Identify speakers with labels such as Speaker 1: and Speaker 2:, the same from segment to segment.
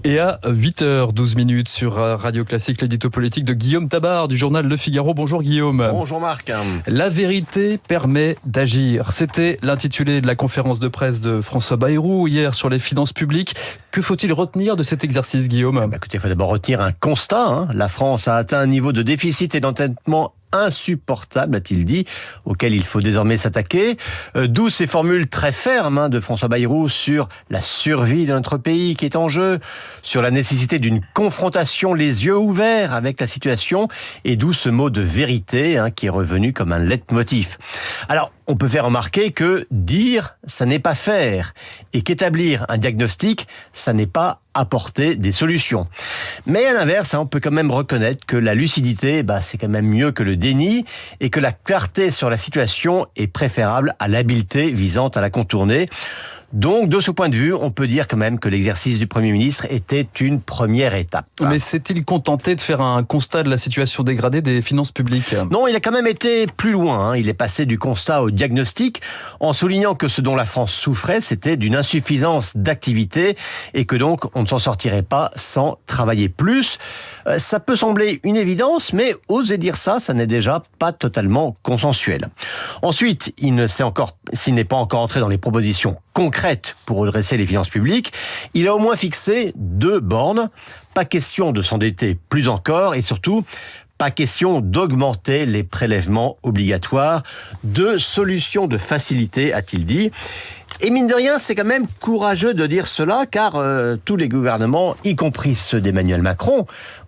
Speaker 1: Et à 8h12 sur Radio Classique, l'édito politique de Guillaume Tabar du journal Le Figaro. Bonjour Guillaume.
Speaker 2: Bonjour Marc.
Speaker 1: La vérité permet d'agir. C'était l'intitulé de la conférence de presse de François Bayrou hier sur les finances publiques. Que faut-il retenir de cet exercice, Guillaume ?
Speaker 2: Écoutez, il faut d'abord retenir un constat. La France a atteint un niveau de déficit et d'endettement insupportable, a-t-il dit, auquel il faut désormais s'attaquer. D'où ces formules très fermes de François Bayrou sur la survie de notre pays qui est en jeu, sur la nécessité d'une confrontation les yeux ouverts avec la situation, et d'où ce mot de vérité qui est revenu comme un leitmotiv. Alors, on peut faire remarquer que dire, ça n'est pas faire, et qu'établir un diagnostic, ça n'est pas apporter des solutions. Mais à l'inverse, on peut quand même reconnaître que la lucidité, c'est quand même mieux que le déni, et que la clarté sur la situation est préférable à l'habileté visant à la contourner. Donc, de ce point de vue, on peut dire quand même que l'exercice du Premier ministre était une première étape.
Speaker 1: Mais s'est-il contenté de faire un constat de la situation dégradée des finances publiques ?
Speaker 2: Non, il a quand même été plus loin. Il est passé du constat au diagnostic en soulignant que ce dont la France souffrait, c'était d'une insuffisance d'activité et que donc on ne s'en sortirait pas sans travailler plus. Ça peut sembler une évidence, mais oser dire ça n'est déjà pas totalement consensuel. Ensuite, s'il n'est pas encore entré dans les propositions concrètes pour redresser les finances publiques, il a au moins fixé 2 bornes. Pas question de s'endetter plus encore et surtout, pas question d'augmenter les prélèvements obligatoires. 2 solutions de facilité, a-t-il dit. Et mine de rien, c'est quand même courageux de dire cela, car tous les gouvernements, y compris ceux d'Emmanuel Macron,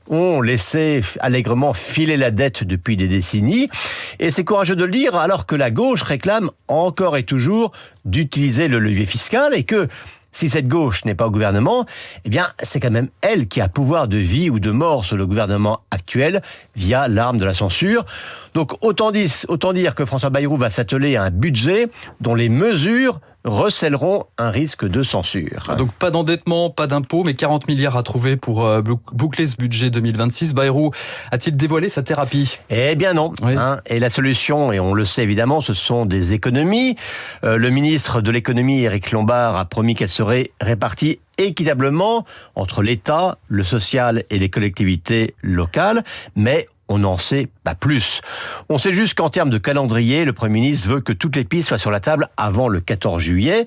Speaker 2: ont laissé allègrement filer la dette depuis des décennies. Et c'est courageux de le dire, alors que la gauche réclame encore et toujours d'utiliser le levier fiscal et que si cette gauche n'est pas au gouvernement, c'est quand même elle qui a pouvoir de vie ou de mort sur le gouvernement actuel via l'arme de la censure. Donc autant dire que François Bayrou va s'atteler à un budget dont les mesures recèleront un risque de censure.
Speaker 1: Donc pas d'endettement, pas d'impôts, mais 40 milliards à trouver pour boucler ce budget 2026. Bayrou a-t-il dévoilé sa thérapie ?
Speaker 2: Eh bien non. Oui. Et la solution, et on le sait évidemment, ce sont des économies. Le ministre de l'économie, Éric Lombard, a promis qu'elles seraient réparties équitablement entre l'État, le social et les collectivités locales, mais on n'en sait pas plus. On sait juste qu'en termes de calendrier, le Premier ministre veut que toutes les pistes soient sur la table avant le 14 juillet.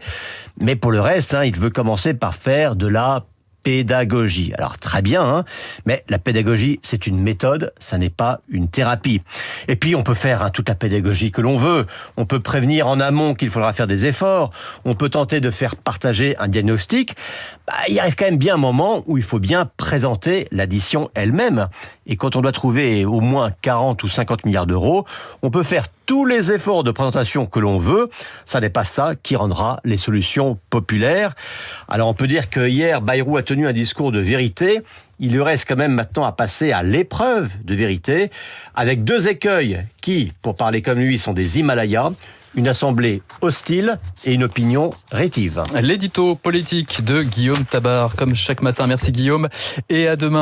Speaker 2: Mais pour le reste, il veut commencer par faire de la pédagogie. Alors très bien, mais la pédagogie, c'est une méthode, ça n'est pas une thérapie. Et puis on peut faire toute la pédagogie que l'on veut. On peut prévenir en amont qu'il faudra faire des efforts. On peut tenter de faire partager un diagnostic. Il arrive quand même bien un moment où il faut bien présenter l'addition elle-même. Et quand on doit trouver au moins 40 ou 50 milliards d'euros, on peut faire tous les efforts de présentation que l'on veut. Ça n'est pas ça qui rendra les solutions populaires. Alors on peut dire que hier, Bayrou a tenu un discours de vérité. Il lui reste quand même maintenant à passer à l'épreuve de vérité, avec 2 écueils qui, pour parler comme lui, sont des Himalayas. Une assemblée hostile et une opinion rétive.
Speaker 1: L'édito politique de Guillaume Tabar, comme chaque matin. Merci Guillaume et à demain.